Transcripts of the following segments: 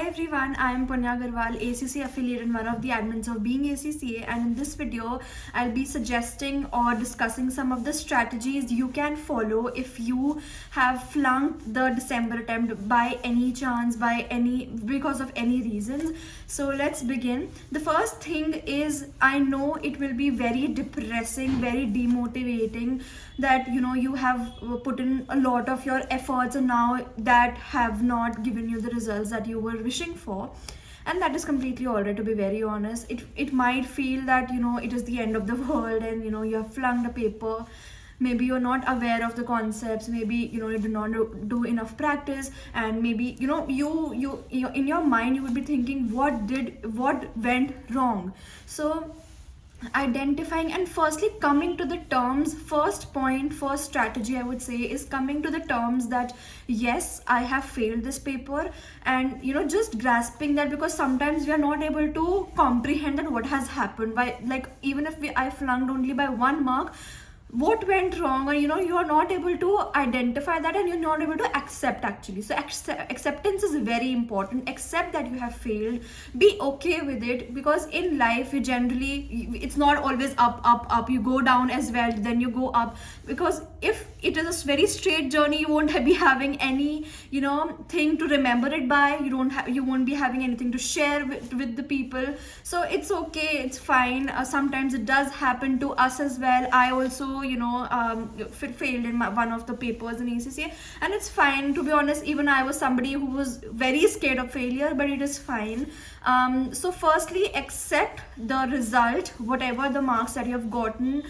everyone, I am Punya Agarwal, ACCA affiliate and one of the admins of Being ACCA, and in this video I'll be suggesting or discussing some of the strategies you can follow if you have flunked the December attempt by any chance, because of any reasons. So let's begin. The first thing is, I know it will be very depressing, very demotivating that you have put in a lot of your efforts and now that have not given you the results that you were wishing for, and that is completely alright. To be very honest, it might feel that it is the end of the world and you have flunked a paper. Maybe you're not aware of the concepts, maybe you do not do enough practice, and maybe you in your mind you would be thinking what went wrong. So identifying and firstly coming to the terms, first strategy I would say is coming to the terms that yes, I have failed this paper, and just grasping that, because sometimes we are not able to comprehend that what has happened. By like, even if I flunked only by 1 mark, what went wrong, or you are not able to identify that and you're not able to accept actually. So acceptance is very important. Accept that you have failed, be okay with it, because in life it's not always up, you go down as well, then you go up, because if it is a very straight journey, you won't be having any thing to remember it by. You won't be having anything to share with the people. So it's okay, it's fine. Sometimes it does happen to us as well. I also failed in one of the papers in ACCA, and it's fine. To be honest, even I was somebody who was very scared of failure, but it is fine. So firstly, accept the result, whatever the marks that you have gotten.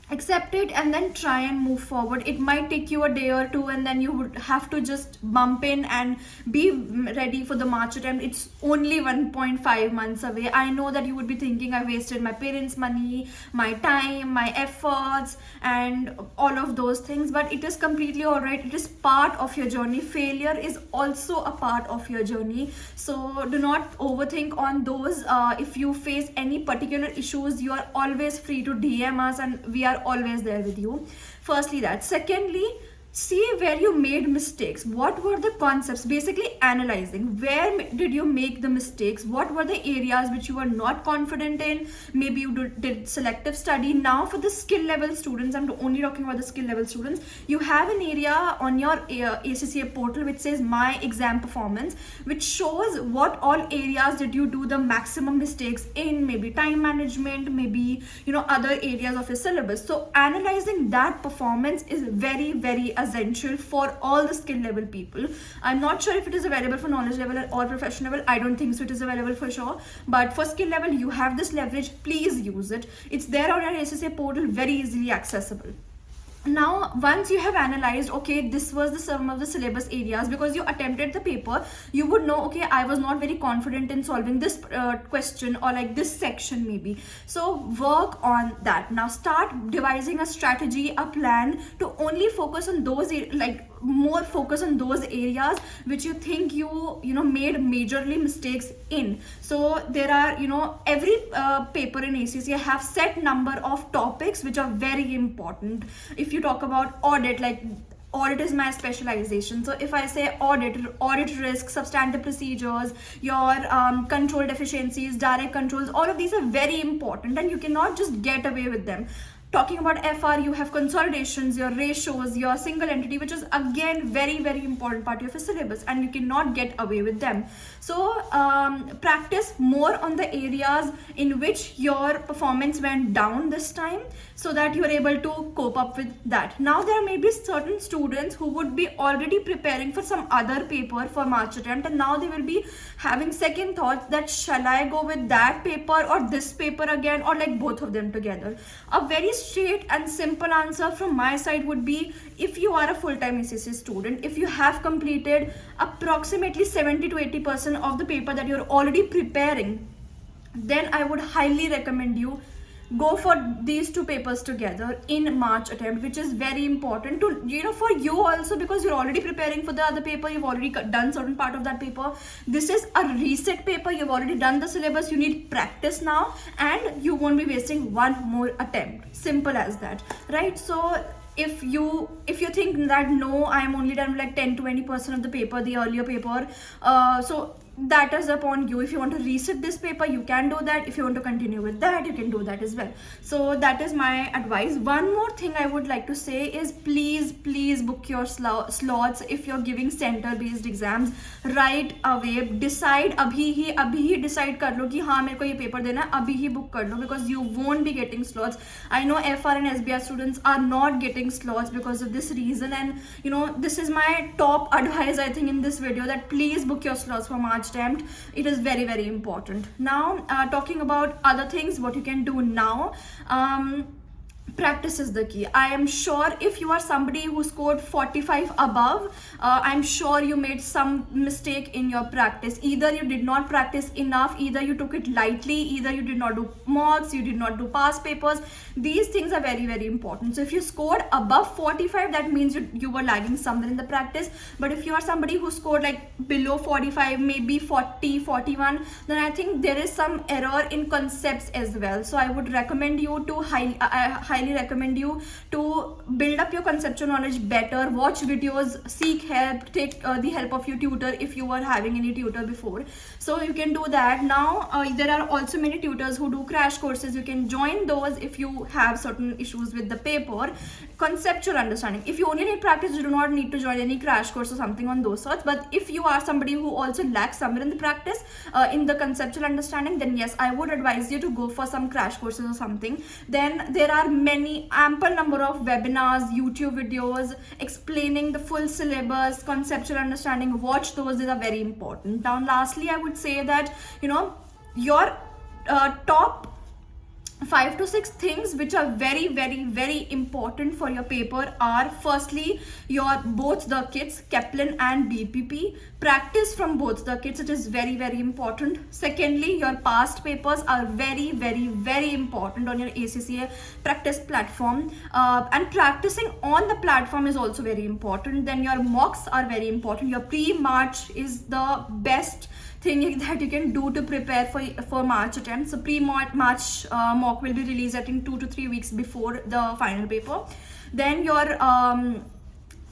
Accept it and then try and move forward. It might take you a day or two, and then you would have to just bump in and be ready for the March attempt. It's only 1.5 months away. I know that you would be thinking, I wasted my parents' money, my time, my efforts, and all of those things, but it is completely all right. It is part of your journey. Failure is also a part of your journey, so do not overthink on those. If you face any particular issues, you are always free to DM us, and we are always there with you. Firstly that. Secondly, see where you made mistakes. What were the concepts? Basically analyzing where did you make the mistakes, what were the areas which you were not confident in. Maybe you did selective study. Now for the skill level students, I'm only talking about the skill level students, you have an area on your ACCA portal which says my exam performance, which shows what all areas did you do the maximum mistakes in, maybe time management, maybe other areas of your syllabus. So analyzing that performance is very, very essential for all the skill level people. I'm not sure if it is available for knowledge level or professional level. I don't think so it is available for sure, but for skill level you have this leverage. Please use it. It's there on your ACCA portal, very easily accessible. Now once you have analyzed, okay, this was the sum of the syllabus areas, because you attempted the paper, you would know, okay, I was not very confident in solving this question or like this section maybe. So work on that. Now start devising a strategy, a plan to only focus on those more focus on those areas which you think you made majorly mistakes in. So there are every paper in ACCA have set number of topics which are very important. If you talk about audit, like audit is my specialization, so if I say audit risk, substantive procedures, your control deficiencies, direct controls, all of these are very important and you cannot just get away with them. Talking about FR, you have consolidations, your ratios, your single entity, which is again very, very important part of your syllabus, and you cannot get away with them. So practice more on the areas in which your performance went down this time, so that you are able to cope up with that. Now there may be certain students who would be already preparing for some other paper for March attempt, and now they will be having second thoughts that shall I go with that paper or this paper again, or like both of them together. A very straight and simple answer from my side would be, if you are a full-time ACCA student, if you have completed approximately 70 to 80% of the paper that you're already preparing, then I would highly recommend you go for these two papers together in March attempt, which is very important to for you also, because you're already preparing for the other paper. You've already done certain part of that paper. This is a reset paper. You've already done the syllabus. You need practice now, and you won't be wasting one more attempt. Simple as that, right? So if you think that no, I am only done with like 10-20% of the paper, the earlier paper, so that is upon you. If you want to resit this paper, you can do that. If you want to continue with that, you can do that as well. So that is my advice. One more thing I would like to say is please book your slots if you're giving center based exams right away. Decide अभी ही decide कर लो कि हाँ मेरे को ये paper देना है, अभी ही book कर लो, because you won't be getting slots. I know FR and SBR students are not getting slots because of this reason, and you know, this is my top advice I think in this video, that please book your slots for March attempt. It is very important. Now talking about other things, what you can do now, practice is the key. I am sure if you are somebody who scored 45 above, I'm sure you made some mistake in your practice. Either you did not practice enough, either you took it lightly, either you did not do mocks, you did not do past papers. These things are very important. So if you scored above 45, that means you were lagging somewhere in the practice. But if you are somebody who scored like below 45, maybe 40, 41, then I think there is some error in concepts as well. So I would recommend you to highly recommend you to build up your conceptual knowledge better, watch videos, seek help, take the help of your tutor if you were having any tutor before. So you can do that. Now there are also many tutors who do crash courses. You can join those if you have certain issues with the paper. Conceptual understanding, if you only need practice, you do not need to join any crash course or something on those sorts. But if you are somebody who also lacks somewhere in the practice, in the conceptual understanding, then yes, I would advise you to go for some crash courses or something. Then there are ample number of webinars, YouTube videos explaining the full syllabus, conceptual understanding. Watch those, these are very important. Now lastly, I would say that, you know, your top 5 to 6 things which are very important for your paper are: firstly, your both the kits, Kaplan and BPP. Practice from both the kits, it is very important. Secondly, your past papers are very important on your ACCA practice platform, and practicing on the platform is also very important. Then your mocks are very important. Your pre-March is the best thing that you can do to prepare for March attempt. So pre-March mock will be released I think 2 to 3 weeks before the final paper. Then your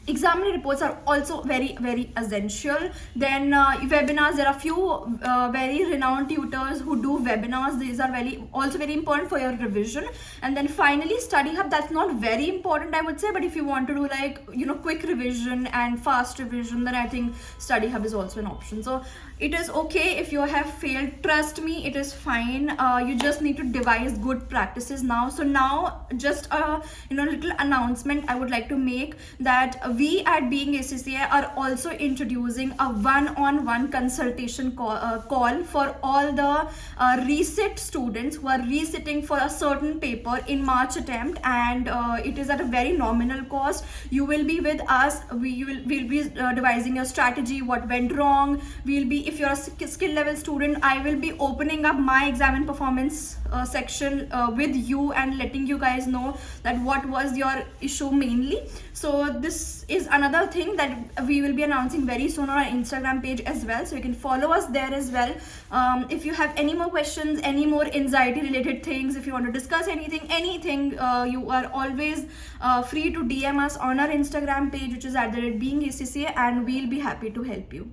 examiner reports are also very essential. Then webinars, there are few very renowned tutors who do webinars. These are also very important for your revision. And then finally, study hub, that's not very important I would say, but if you want to do like, you know, quick revision and fast revision, then I think study hub is also an option. So it is okay if you have failed, trust me, it is fine. You just need to devise good practices now. So now just a little announcement I would like to make, that we at Being ACCA are also introducing a one-on-one consultation call for all the resit students who are resitting for a certain paper in March attempt, and it is at a very nominal cost. You will be with us, we'll be devising a strategy, what went wrong. If you're a skill level student, I will be opening up my exam and performance section with you and letting you guys know that what was your issue mainly. So this is another thing that we will be announcing very soon on our Instagram page as well, so you can follow us there as well. If you have any more questions, any more anxiety related things, if you want to discuss anything, you are always free to DM us on our Instagram page, which is @BeingACCA, and we'll be happy to help you.